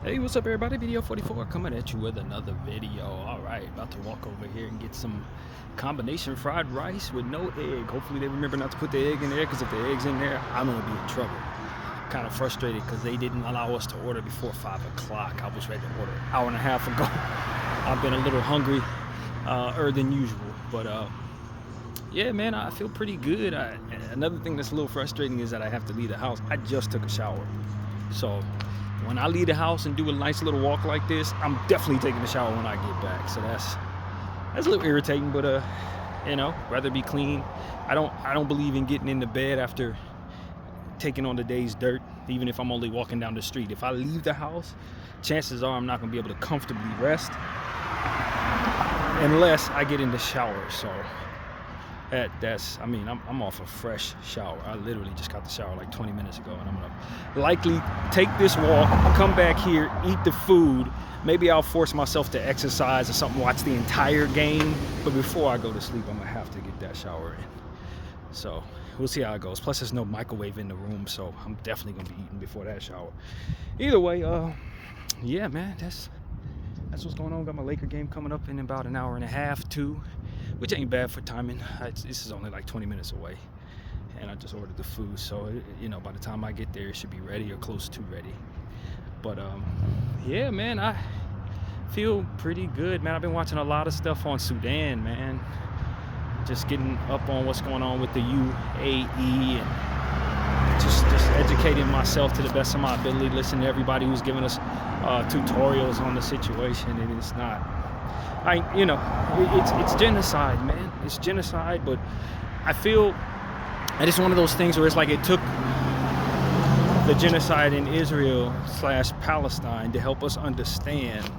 Hey, what's up, everybody? Video 44 coming at you with another video. All right, about to walk over here and get some combination fried rice with no egg. Hopefully they remember not to put the egg in there, because if the egg's in there, I'm gonna be in trouble. Kind of frustrated because they didn't allow us to order before 5 o'clock. I was ready to order an hour and a half ago. I've been a little hungry than usual, but yeah, man, I feel pretty good. Another thing that's a little frustrating is that I have to leave the house. I just took a shower, so when I leave the house and do a nice little walk like this, I'm definitely taking a shower when I get back. So that's a little irritating, but rather be clean. I don't believe in getting into bed after taking on the day's dirt, even if I'm only walking down the street. If I leave the house, chances are I'm not gonna be able to comfortably rest unless I get in the shower. So I'm off a fresh shower. I literally just got the shower like 20 minutes ago, and I'm gonna likely take this walk, come back here, eat the food. Maybe I'll force myself to exercise or something, watch the entire game. But before I go to sleep, I'm gonna have to get that shower in. So we'll see how it goes. Plus, there's no microwave in the room, so I'm definitely gonna be eating before that shower. Either way, yeah, man, that's what's going on. Got my Laker game coming up in about an hour and a half, too, which ain't bad for timing. This is only like 20 minutes away, and I just ordered the food, so by the time I get there, it should be ready or close to ready. But yeah, man, I feel pretty good, man. I've been watching a lot of stuff on Sudan, man. Just getting up on what's going on with the UAE, and just educating myself to the best of my ability, listening to everybody who's giving us tutorials on the situation. And it's not, it's genocide, man. It's genocide. But I feel, and it's one of those things where it's like it took the genocide in Israel/Palestine to help us understand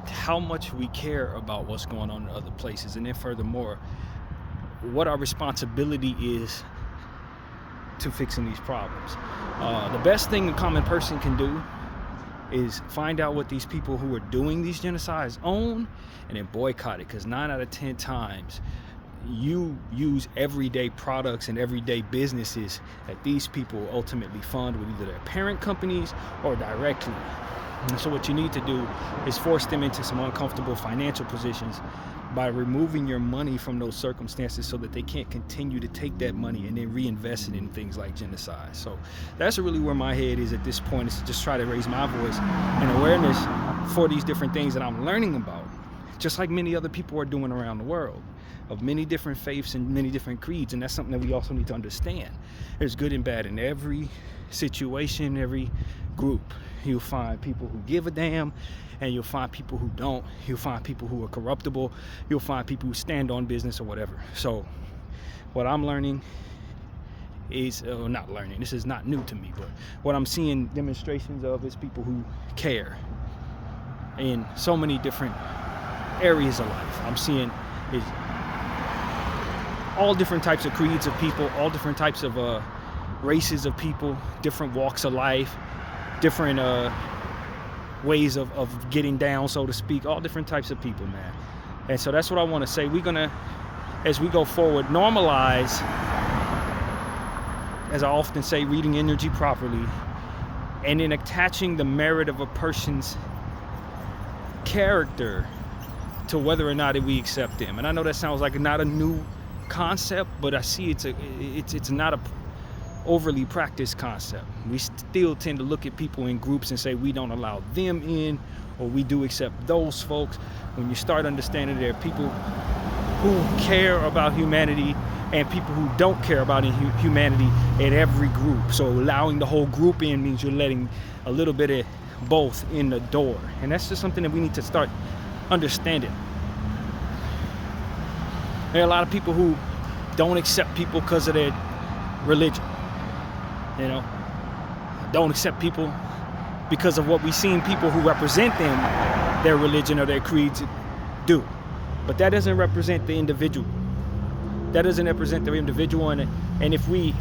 how much we care about what's going on in other places, and then furthermore, what our responsibility is to fixing these problems. The best thing a common person can do is find out what these people who are doing these genocides own, and then boycott it, because 9 out of 10 times you use everyday products and everyday businesses that these people ultimately fund with either their parent companies or directly. And so what you need to do is force them into some uncomfortable financial positions by removing your money from those circumstances, so that they can't continue to take that money and then reinvest it in things like genocide. So that's really where my head is at this point, is to just try to raise my voice and awareness for these different things that I'm learning about, just like many other people are doing around the world, of many different faiths and many different creeds. And that's something that we also need to understand. There's good and bad in every situation, every group. You'll find people who give a damn, and you'll find people who don't. You'll find people who are corruptible. You'll find people who stand on business or whatever. So what I'm learning is, not learning, this is not new to me, but what I'm seeing demonstrations of is people who care in so many different areas of life. I'm seeing is all different types of creeds of people, all different types of races of people, different walks of life, different ways of getting down, so to speak, all different types of people, man. And so that's what I want to say. We're gonna, as we go forward, normalize, as I often say, reading energy properly, and then attaching the merit of a person's character to whether or not we accept them. And I know that sounds like not a new concept, but I see it's not a overly practiced concept. We still tend to look at people in groups and say we don't allow them in, or we do accept those folks. When you start understanding there are people who care about humanity and people who don't care about humanity in every group. So allowing the whole group in means you're letting a little bit of both in the door. And that's just something that we need to start understanding. There are a lot of people who don't accept people because of their religion. Don't accept people because of what we've seen people who represent them, their religion or their creeds, do. But that doesn't represent the individual. That doesn't represent the individual. And if we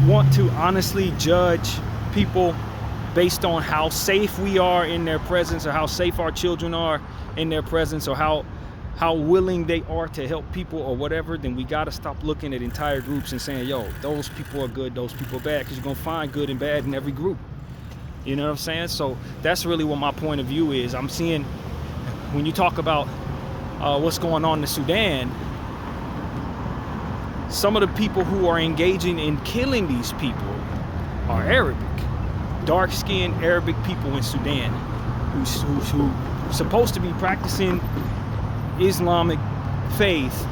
want to honestly judge people based on how safe we are in their presence, or how safe our children are in their presence, or how willing they are to help people or whatever, then we got to stop looking at entire groups and saying, yo, those people are good, those people are bad, because you're going to find good and bad in every group. You know what I'm saying? So that's really what my point of view is. I'm seeing when you talk about what's going on in Sudan, some of the people who are engaging in killing these people are Arabic, dark-skinned Arabic people in Sudan who supposed to be practicing Islamic faith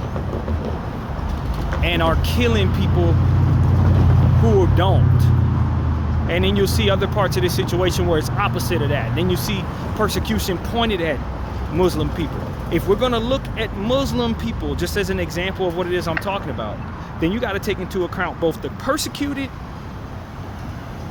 and are killing people who don't. And then you'll see other parts of this situation where it's opposite of that. Then you see persecution pointed at Muslim people. If we're going to look at Muslim people just as an example of what it is I'm talking about, then you got to take into account both the persecuted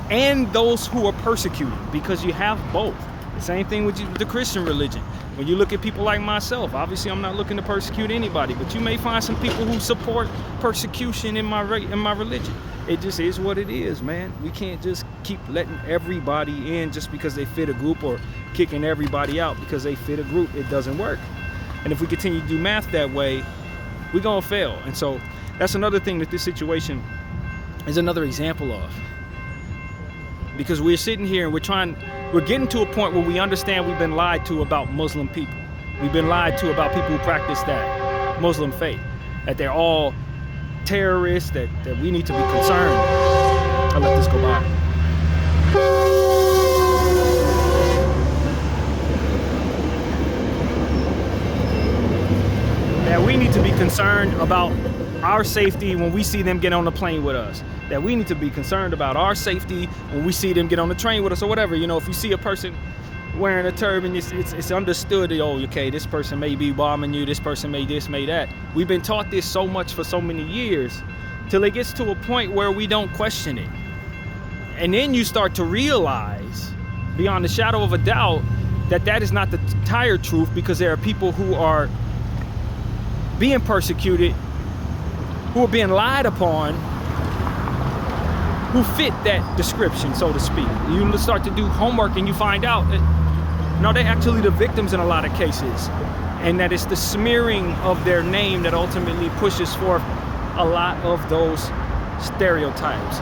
and those who are persecuted, because you have both. The same thing with the Christian religion. When you look at people like myself, obviously I'm not looking to persecute anybody, but you may find some people who support persecution in my religion. It just is what it is, man. We can't just keep letting everybody in just because they fit a group, or kicking everybody out because they fit a group. It doesn't work. And if we continue to do math that way, we're gonna fail. And so that's another thing that this situation is another example of. Because we're sitting here and we're getting to a point where we understand we've been lied to about Muslim people. We've been lied to about people who practice that Muslim faith, that they're all terrorists, that we need to be concerned. I'll let this go by. That we need to be concerned about our safety when we see them get on the plane with us. That we need to be concerned about our safety when we see them get on the train with us, or whatever. You know, if you see a person wearing a turban, it's understood, oh, okay, this person may be bombing you, this person may this, may that. We've been taught this so much for so many years, till it gets to a point where we don't question it. And then you start to realize, beyond a shadow of a doubt, that is not the entire truth, because there are people who are being persecuted, who are being lied upon, who fit that description, so to speak. You start to do homework and you find out that, no, they're actually the victims in a lot of cases. And that it's the smearing of their name that ultimately pushes forth a lot of those stereotypes.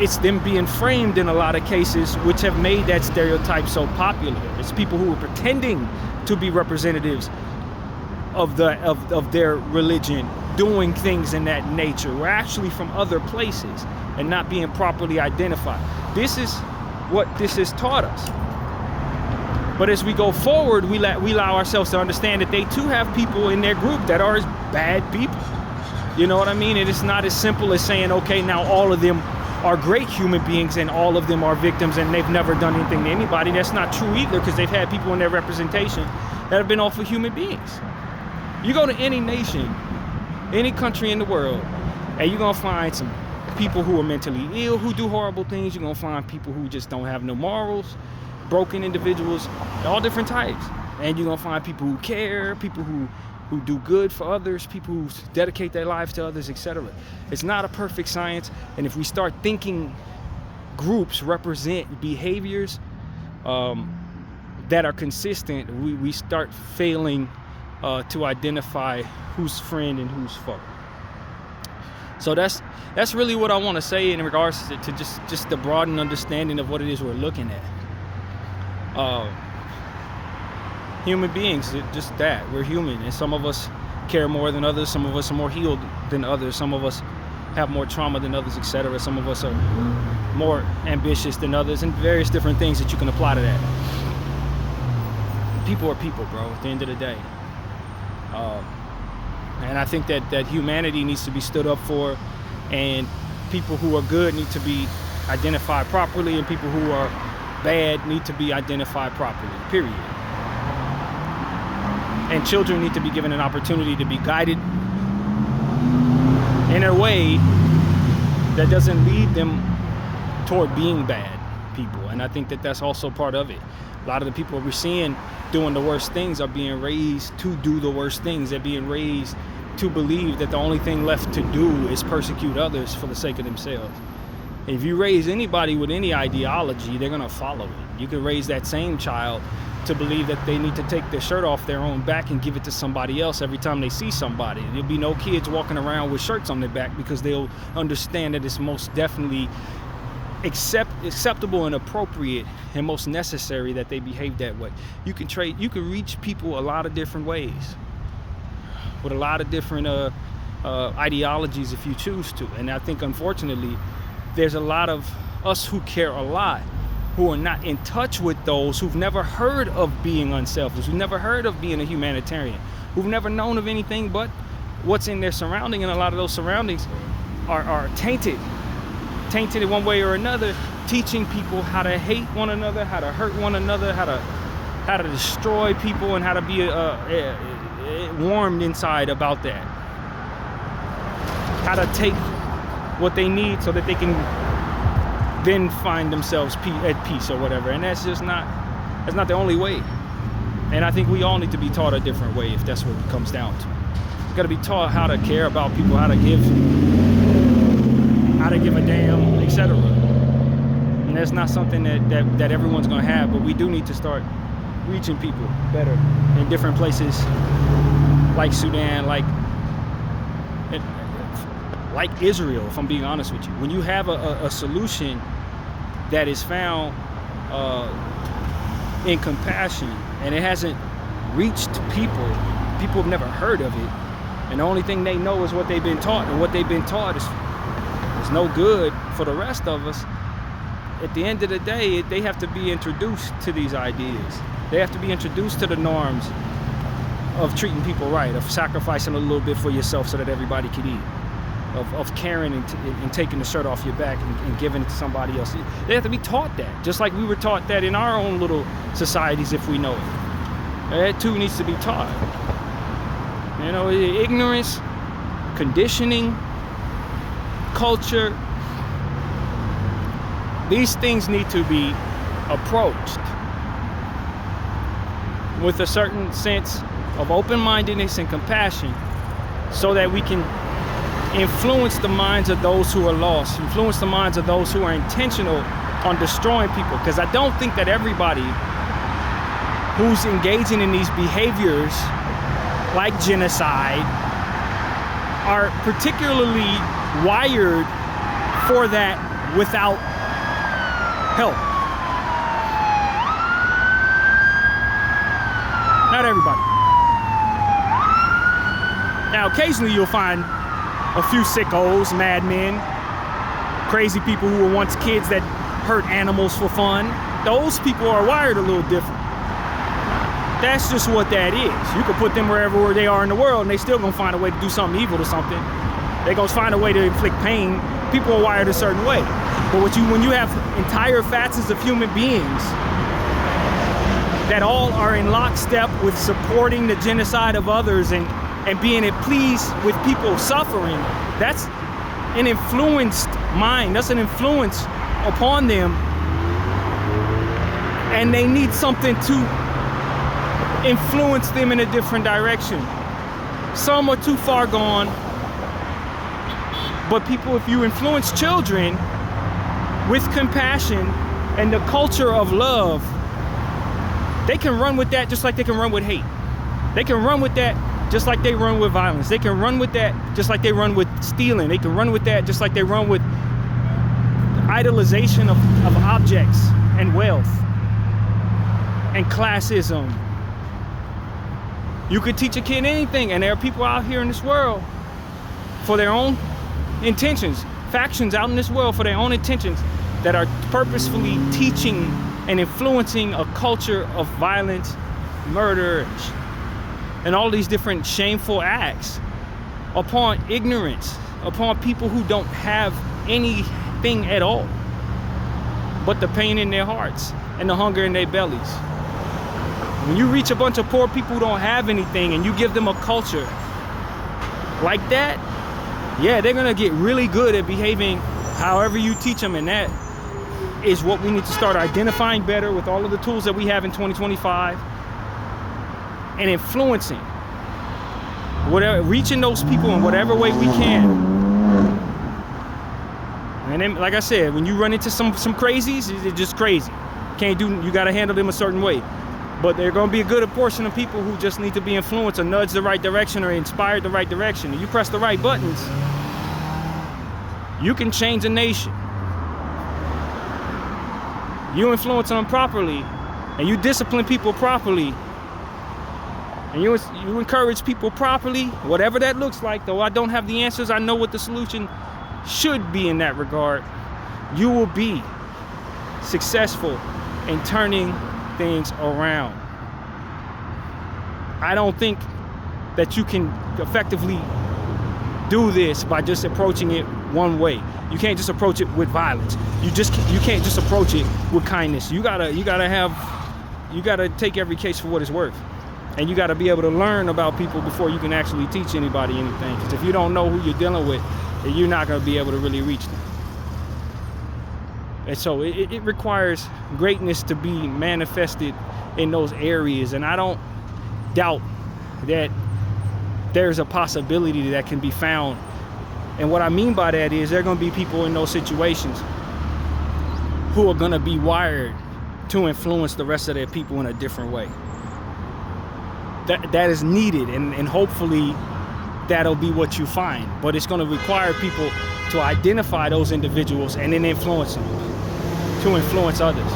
It's them being framed in a lot of cases which have made that stereotype so popular. It's people who are pretending to be representatives of their religion, doing things in that nature. We're actually from other places and not being properly identified. This is what this has taught us. But as we go forward, we allow ourselves to understand that they too have people in their group that are bad people. You know what I mean? And it's not as simple as saying, okay, now all of them are great human beings and all of them are victims and they've never done anything to anybody. That's not true either, because they've had people in their representation that have been awful human beings. You go to any nation, any country in the world, and you're gonna find some people who are mentally ill, who do horrible things. You're gonna find people who just don't have no morals, broken individuals, all different types. And you're gonna find people who care, people who do good for others, people who dedicate their lives to others, etc. It's not a perfect science, and if we start thinking groups represent behaviors that are consistent, we start failing to identify who's friend and who's foe. So that's really what I want to say in regards to just the broadened understanding of what it is we're looking at. Human beings, just that. We're human, and some of us care more than others. Some of us are more healed than others. Some of us have more trauma than others, etc. Some of us are more ambitious than others, and various different things that you can apply to that. People are people, bro, at the end of the day. And I think that humanity needs to be stood up for, and people who are good need to be identified properly, and people who are bad need to be identified properly, period. And children need to be given an opportunity to be guided in a way that doesn't lead them toward being bad people. And I think that that's also part of it. A lot of the people we're seeing doing the worst things are being raised to do the worst things. They're being raised to believe that the only thing left to do is persecute others for the sake of themselves. If you raise anybody with any ideology, they're gonna follow it. You can raise that same child to believe that they need to take their shirt off their own back and give it to somebody else every time they see somebody. There'll be no kids walking around with shirts on their back, because they'll understand that it's most definitely acceptable and appropriate and most necessary that they behave that way. You can reach people a lot of different ways with a lot of different ideologies if you choose to. And I think unfortunately there's a lot of us who care a lot who are not in touch with those who've never heard of being unselfish, who've never heard of being a humanitarian, who've never known of anything but what's in their surrounding. And a lot of those surroundings are tainted in one way or another, teaching people how to hate one another, how to hurt one another, how to destroy people, and how to be warmed inside about that. How to take what they need so that they can then find themselves at peace or whatever. And that's not the only way. And I think we all need to be taught a different way if that's what it comes down to. You got to be taught how to care about people, how to give a damn, etc. And that's not something that everyone's going to have, but we do need to start reaching people better in different places like Sudan, like Israel, if I'm being honest with you. When you have a solution that is found in compassion and it hasn't reached people have never heard of it, and the only thing they know is what they've been taught, and what they've been taught is no good for the rest of us. At the end of the day, they have to be introduced to these ideas. They have to be introduced to the norms of treating people right, of sacrificing a little bit for yourself so that everybody can eat, of caring and taking the shirt off your back and giving it to somebody else. They have to be taught that, just like we were taught that in our own little societies, if we know it. That too needs to be taught. You know, ignorance, conditioning, culture, these things need to be approached with a certain sense of open-mindedness and compassion, so that we can influence the minds of those who are lost, influence the minds of those who are intentional on destroying people. Because I don't think that everybody who's engaging in these behaviors like genocide are particularly wired for that without help. Not everybody. Now, occasionally you'll find a few sickos, madmen, crazy people who were once kids that hurt animals for fun. Those people are wired a little different. That's just what that is. You can put them wherever they are in the world and they still gonna find a way to do something evil to something. They're gonna find a way to inflict pain. People are wired a certain way. But when you have entire facets of human beings that all are in lockstep with supporting the genocide of others and being at peace with people suffering, that's an influenced mind. That's an influence upon them. And they need something to influence them in a different direction. Some are too far gone. But people, if you influence children with compassion and the culture of love, they can run with that just like they can run with hate. They can run with that just like they run with violence. They can run with that just like they run with stealing. They can run with that just like they run with idolization of objects and wealth and classism. You could teach a kid anything, and there are people out here in this world for their own intentions, factions out in this world for their own intentions, that are purposefully teaching and influencing a culture of violence, murder, and all these different shameful acts upon ignorance, upon people who don't have anything at all but the pain in their hearts and the hunger in their bellies. When you reach a bunch of poor people who don't have anything and you give them a culture like that, yeah, they're gonna get really good at behaving however you teach them, and that is what we need to start identifying better with all of the tools that we have in 2025, and influencing, whatever, reaching those people in whatever way we can. And then, like I said, when you run into some crazies, it's just crazy. You gotta handle them a certain way. But there are gonna be a good portion of people who just need to be influenced or nudged the right direction or inspired the right direction. And you press the right buttons, you can change a nation. you influence them properly, and you discipline people properly, and you encourage people properly, whatever that looks like, though I don't have the answers, I know what the solution should be in that regard, you will be successful in turning things around. I don't think that you can effectively do this by just approaching it one way. You can't just approach it with violence. You can't just approach it with kindness. You gotta take every case for what it's worth. And you gotta be able to learn about people before you can actually teach anybody anything. Because if you don't know who you're dealing with, then you're not gonna be able to really reach them. And so it requires greatness to be manifested in those areas. And I don't doubt that there's a possibility that can be found. And what I mean by that is there are going to be people in those situations who are going to be wired to influence the rest of their people in a different way. That is needed, and hopefully that'll be what you find. But it's going to require people to identify those individuals and then influence them, to influence others.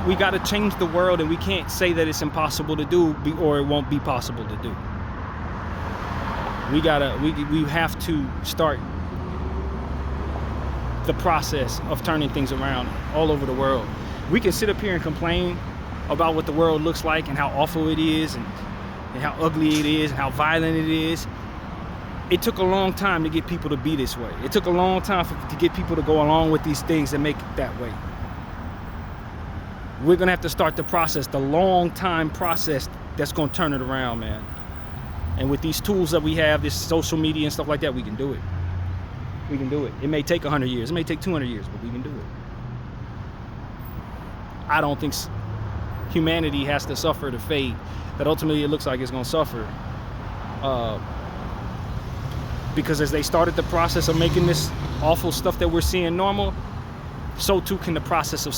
We got to change the world, and we can't say that it's impossible to do or it won't be possible to do. We have to start the process of turning things around all over the world. We can sit up here and complain about what the world looks like and how awful it is and how ugly it is and how violent it is. It took a long time to get people to be this way. It took a long time to get people to go along with these things and make it that way. We're gonna have to start the process, the long time process that's gonna turn it around, man. And with these tools that we have, this social media and stuff like that, we can do it. We can do it. It may take 100 years, it may take 200 years, but we can do it. I don't think humanity has to suffer the fate that ultimately it looks like it's gonna suffer. Because as they started the process of making this awful stuff that we're seeing normal, so too can the process of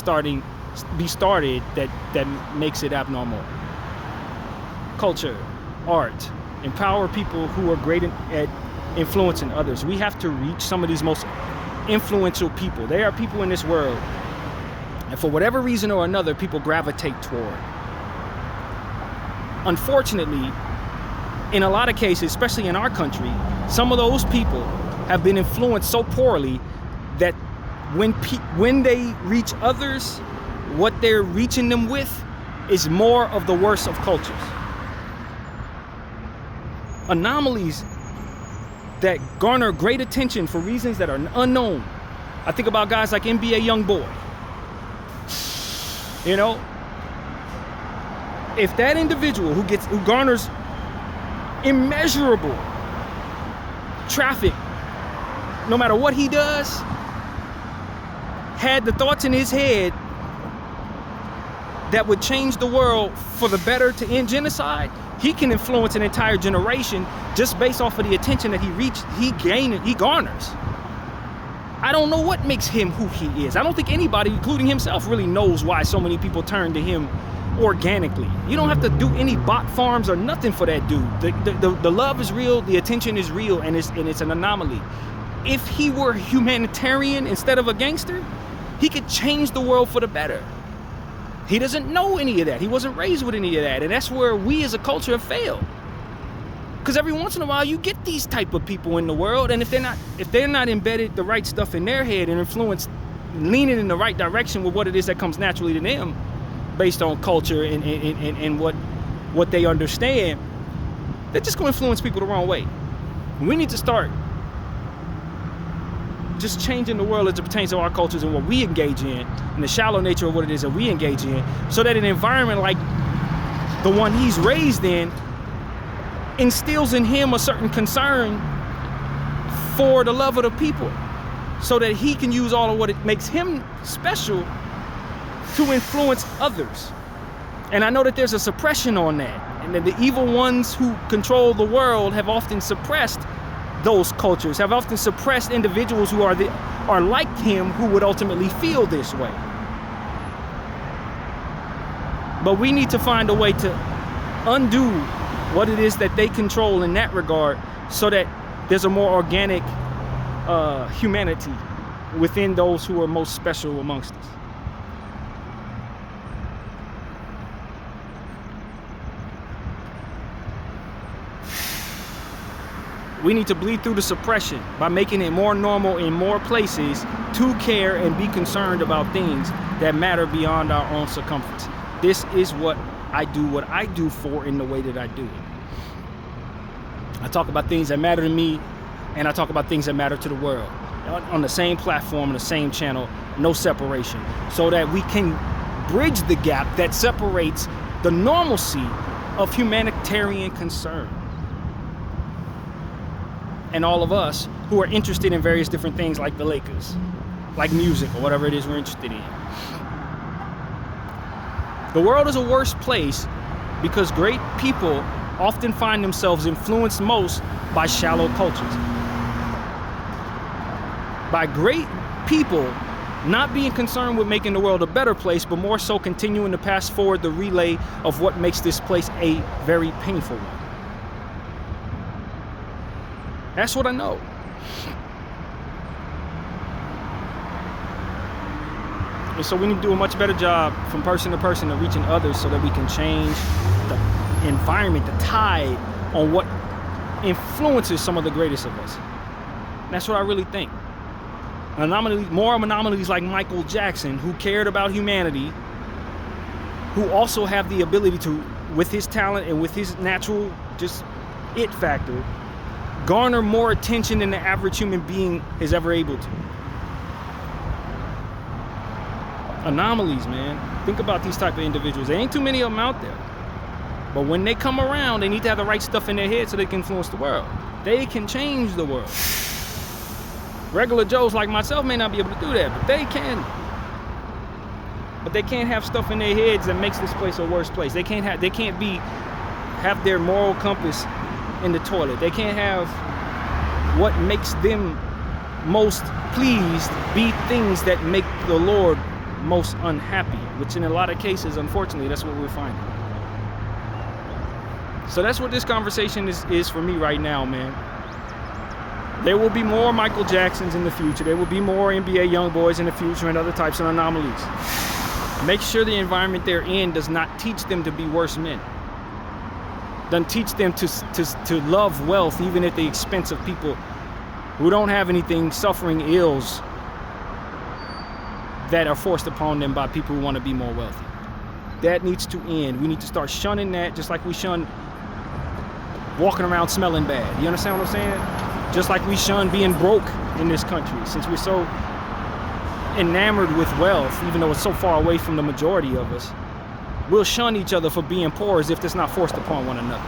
be started that makes it abnormal. Culture, art, empower people who are great at influencing others. We have to reach some of these most influential people. There are people in this world, and for whatever reason or another, people gravitate toward. Unfortunately, in a lot of cases, especially in our country, some of those people have been influenced so poorly that when they reach others, what they're reaching them with is more of the worst of cultures. Anomalies that garner great attention for reasons that are unknown. I think about guys like NBA Youngboy. You know, if that individual who garners immeasurable traffic, no matter what he does, had the thoughts in his head that would change the world for the better to end genocide, he can influence an entire generation just based off of the attention that he garners. I don't know what makes him who he is. I don't think anybody, including himself, really knows why so many people turn to him organically. You don't have to do any bot farms or nothing for that dude. The love is real, the attention is real, and it's an anomaly. If he were humanitarian instead of a gangster, he could change the world for the better. He doesn't know any of that. He wasn't raised with any of that. And that's where we as a culture have failed. Because every once in a while you get these type of people in the world, and if they're not embedded the right stuff in their head and influenced, leaning in the right direction with what it is that comes naturally to them based on culture and what they understand, they're just going to influence people the wrong way. We need to start just changing the world as it pertains to our cultures and what we engage in, and the shallow nature of what it is that we engage in, so that an environment like the one he's raised in instills in him a certain concern for the love of the people, so that he can use all of what it makes him special to influence others. And I know that there's a suppression on that, and that the evil ones who control the world have often suppressed those cultures, have often suppressed individuals who are like him, who would ultimately feel this way. But we need to find a way to undo what it is that they control in that regard, so that there's a more organic humanity within those who are most special amongst us. We need to bleed through the suppression by making it more normal in more places to care and be concerned about things that matter beyond our own circumference. This is what I do for in the way that I do it. I talk about things that matter to me, and I talk about things that matter to the world on the same platform, on the same channel, no separation, so that we can bridge the gap that separates the normalcy of humanitarian concern and all of us who are interested in various different things like the Lakers, like music, or whatever it is we're interested in. The world is a worse place because great people often find themselves influenced most by shallow cultures. By great people not being concerned with making the world a better place, but more so continuing to pass forward the relay of what makes this place a very painful one. That's what I know. And so we need to do a much better job from person to person of reaching others so that we can change the environment, the tide on what influences some of the greatest of us. And that's what I really think. More anomalies like Michael Jackson, who cared about humanity, who also have the ability to, with his talent and with his natural just it factor, garner more attention than the average human being is ever able to. Anomalies, man. Think about these type of individuals. There ain't too many of them out there. But when they come around, they need to have the right stuff in their head so they can influence the world. They can change the world. Regular Joes like myself may not be able to do that, but they can. But they can't have stuff in their heads that makes this place a worse place. They can't have their moral compass in the toilet. They can't have what makes them most pleased be things that make the Lord most unhappy, which in a lot of cases, unfortunately, that's what we're finding. So that's what this conversation is for me right now, man. There will be more Michael Jacksons in the future. There will be more NBA young boys in the future and other types of anomalies. Make sure the environment they're in does not teach them to be worse men. Doesn't teach them to love wealth even at the expense of people who don't have anything, suffering ills that are forced upon them by people who want to be more wealthy. That needs to end. We need to start shunning that, just like we shun walking around smelling bad. You understand what I'm saying? Just like we shun being broke in this country, since we're so enamored with wealth, even though it's so far away from the majority of us. We'll shun each other for being poor as if that's not forced upon one another.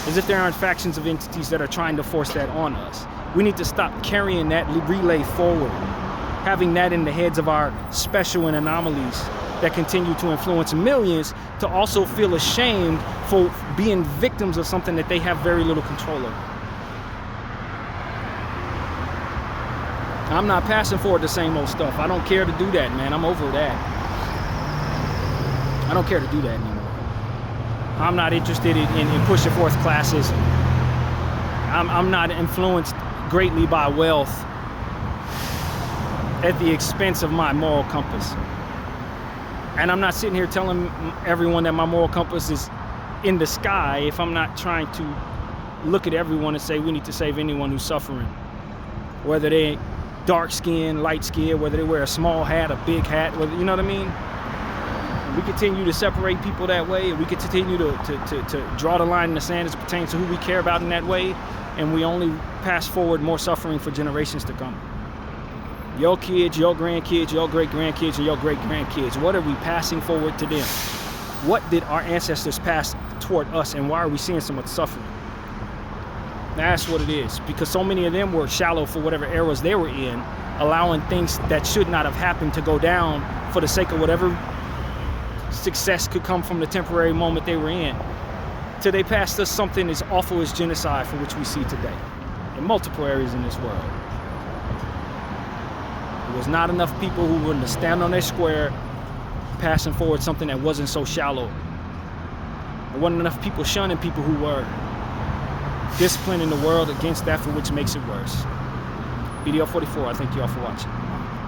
As if there aren't factions of entities that are trying to force that on us. We need to stop carrying that relay forward. Having that in the heads of our special and anomalies that continue to influence millions to also feel ashamed for being victims of something that they have very little control over. I'm not passing forward the same old stuff. I don't care to do that, man. I'm over that. I don't care to do that anymore. I'm not interested in pushing forth classes. I'm not influenced greatly by wealth at the expense of my moral compass. And I'm not sitting here telling everyone that my moral compass is in the sky if I'm not trying to look at everyone and say we need to save anyone who's suffering. Whether they dark skin, light skin, whether they wear a small hat, a big hat, whether, you know what I mean? We continue to separate people that way, and we continue to draw the line in the sand as it pertains to who we care about in that way, and we only pass forward more suffering for generations to come. Your kids, your grandkids, your great-grandkids, and your great-grandkids, what are we passing forward to them? What did our ancestors pass toward us, and why are we seeing so much suffering? That's what it is, because so many of them were shallow for whatever eras they were in, allowing things that should not have happened to go down for the sake of whatever success could come from the temporary moment they were in, till they passed us something as awful as genocide, for which we see today in multiple areas in this world. There was not enough people who were to stand on their square passing forward something that wasn't so shallow. There wasn't enough people shunning people who were disciplining the world against that for which makes it worse. Bdf 44, I thank you all for watching.